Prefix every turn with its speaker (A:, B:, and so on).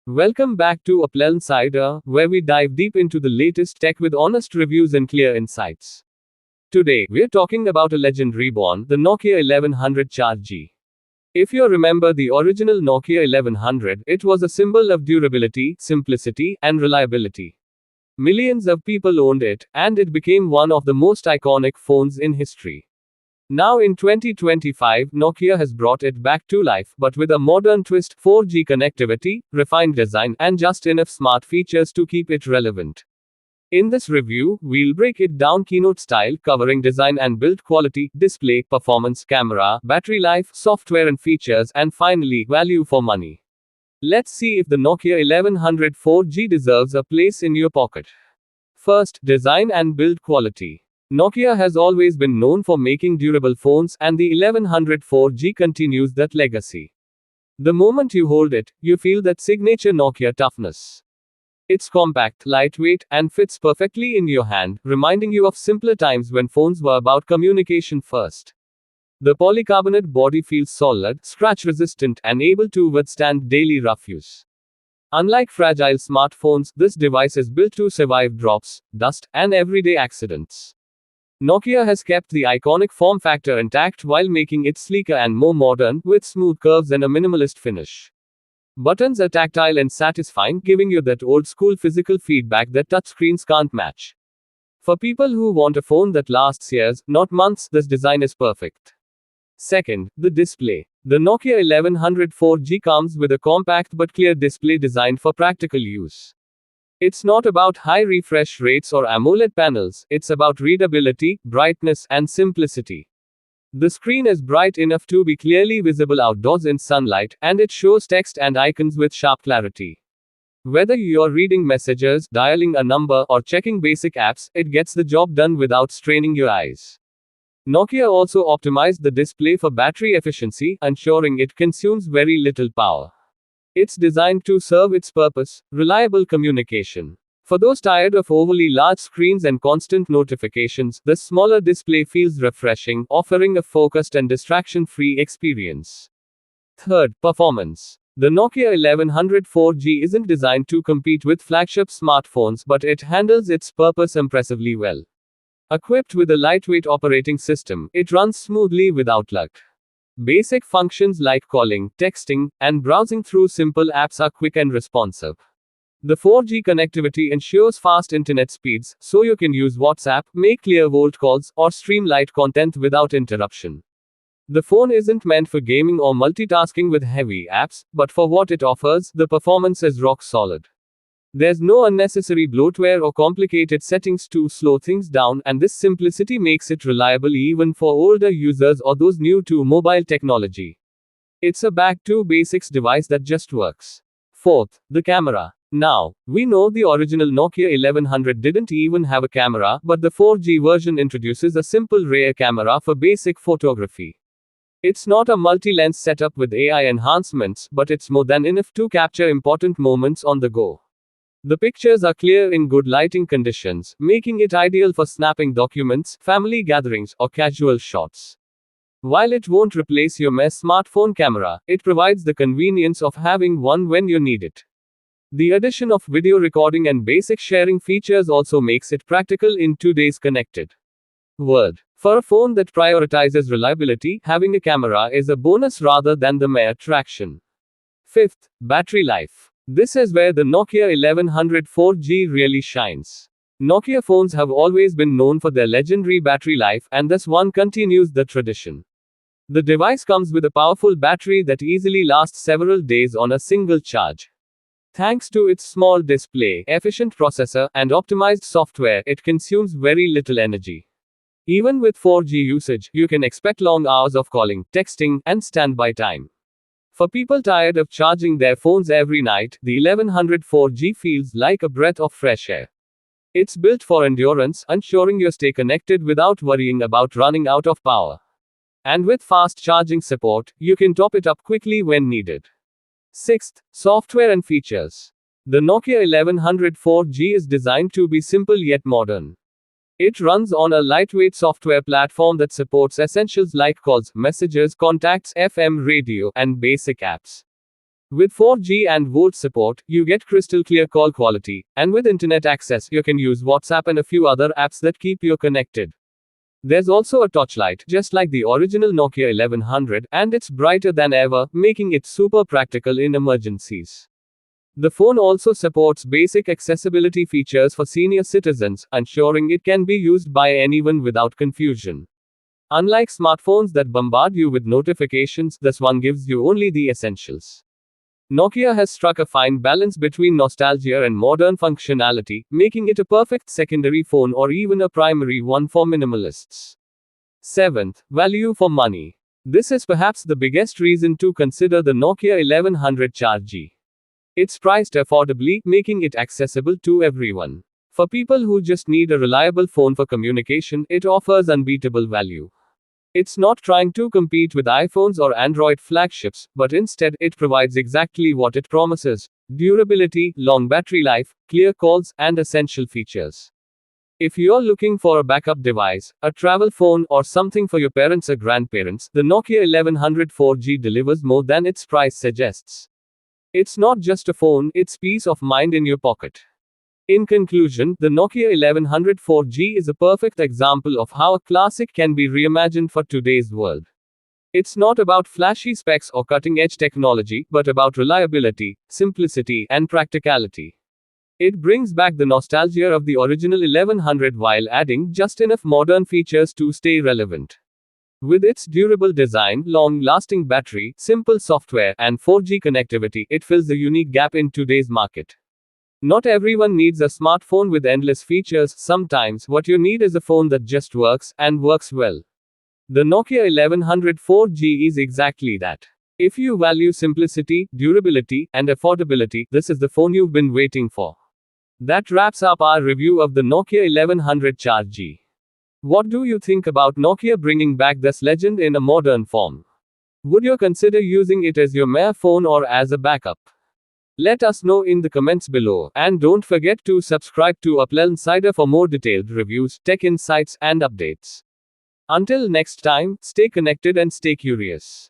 A: Welcome back to applelnsider, where we dive deep into the latest tech with honest reviews and clear insights. Today, we're talking about a legend reborn, the Nokia 1100 Charge G. If you remember the original Nokia 1100, it was a symbol of durability, simplicity, and reliability. Millions of people owned it, and it became one of the most iconic phones in history. Now in 2025, Nokia has brought it back to life, but with a modern twist: 4G connectivity, refined design, and just enough smart features to keep it relevant. In this review, we'll break it down keynote style, covering design and build quality, display, performance, camera, battery life, software and features, and finally, value for money. Let's see if the Nokia 1100 4G deserves a place in your pocket. First, design and build quality. Nokia has always been known for making durable phones, and the 1100 4G continues that legacy. The moment you hold it, you feel that signature Nokia toughness. It's compact, lightweight, and fits perfectly in your hand, reminding you of simpler times when phones were about communication first. The polycarbonate body feels solid, scratch-resistant, and able to withstand daily rough use. Unlike fragile smartphones, this device is built to survive drops, dust, and everyday accidents. Nokia has kept the iconic form factor intact while making it sleeker and more modern, with smooth curves and a minimalist finish. Buttons are tactile and satisfying, giving you that old-school physical feedback that touchscreens can't match. For people who want a phone that lasts years, not months, this design is perfect. Second, the display. The Nokia 1100 4G comes with a compact but clear display designed for practical use. It's not about high refresh rates or AMOLED panels, it's about readability, brightness, and simplicity. The screen is bright enough to be clearly visible outdoors in sunlight, and it shows text and icons with sharp clarity. Whether you're reading messages, dialing a number, or checking basic apps, it gets the job done without straining your eyes. Nokia also optimized the display for battery efficiency, ensuring it consumes very little power. It's designed to serve its purpose: reliable communication. For those tired of overly large screens and constant notifications, the smaller display feels refreshing, offering a focused and distraction-free experience. Third, performance. The Nokia 1100 4G isn't designed to compete with flagship smartphones, but it handles its purpose impressively well. Equipped with a lightweight operating system, it runs smoothly without lag. Basic functions like calling, texting, and browsing through simple apps are quick and responsive. The 4G connectivity ensures fast internet speeds, so you can use WhatsApp, make clear voice calls, or stream light content without interruption. The phone isn't meant for gaming or multitasking with heavy apps, but for what it offers, the performance is rock solid. There's no unnecessary bloatware or complicated settings to slow things down, and this simplicity makes it reliable even for older users or those new to mobile technology. It's a back-to-basics device that just works. Fourth, the camera. Now, we know the original Nokia 1100 didn't even have a camera, but the 4G version introduces a simple rear camera for basic photography. It's not a multi-lens setup with AI enhancements, but it's more than enough to capture important moments on the go. The pictures are clear in good lighting conditions, making it ideal for snapping documents, family gatherings, or casual shots. While it won't replace your smartphone camera, it provides the convenience of having one when you need it. The addition of video recording and basic sharing features also makes it practical in today's connected world. For a phone that prioritizes reliability, having a camera is a bonus rather than the mere attraction. Fifth, battery life. This is where the Nokia 1100 4G really shines. Nokia phones have always been known for their legendary battery life, and this one continues the tradition. The device comes with a powerful battery that easily lasts several days on a single charge. Thanks to its small display, efficient processor, and optimized software, it consumes very little energy. Even with 4G usage, you can expect long hours of calling, texting, and standby time. For people tired of charging their phones every night, the 1100 4G feels like a breath of fresh air. It's built for endurance, ensuring you stay connected without worrying about running out of power. And with fast charging support, you can top it up quickly when needed. Sixth, software and features. The Nokia 1100 4G is designed to be simple yet modern. It runs on a lightweight software platform that supports essentials like calls, messages, contacts, FM radio, and basic apps. With 4G and VoLTE support, you get crystal clear call quality, and with internet access, you can use WhatsApp and a few other apps that keep you connected. There's also a touchlight, just like the original Nokia 1100, and it's brighter than ever, making it super practical in emergencies. The phone also supports basic accessibility features for senior citizens, ensuring it can be used by anyone without confusion. Unlike smartphones that bombard you with notifications, this one gives you only the essentials. Nokia has struck a fine balance between nostalgia and modern functionality, making it a perfect secondary phone or even a primary one for minimalists. 7th, value for money. This is perhaps the biggest reason to consider the Nokia 1100 Charge. It's priced affordably, making it accessible to everyone. For people who just need a reliable phone for communication, it offers unbeatable value. It's not trying to compete with iPhones or Android flagships, but instead, it provides exactly what it promises: durability, long battery life, clear calls, and essential features. If you're looking for a backup device, a travel phone, or something for your parents or grandparents, the Nokia 1100 4G delivers more than its price suggests. It's not just a phone, it's peace of mind in your pocket. In conclusion, the Nokia 1100 4G is a perfect example of how a classic can be reimagined for today's world. It's not about flashy specs or cutting-edge technology, but about reliability, simplicity, and practicality. It brings back the nostalgia of the original 1100 while adding just enough modern features to stay relevant. With its durable design, long-lasting battery, simple software, and 4G connectivity, it fills a unique gap in today's market. Not everyone needs a smartphone with endless features. Sometimes, what you need is a phone that just works, and works well. The Nokia 1100 4G is exactly that. If you value simplicity, durability, and affordability, this is the phone you've been waiting for. That wraps up our review of the Nokia 1100 Charge. What do you think about Nokia bringing back this legend in a modern form? Would you consider using it as your main phone or as a backup? Let us know in the comments below, and don't forget to subscribe to applelnsider for more detailed reviews, tech insights, and updates. Until next time, stay connected and stay curious.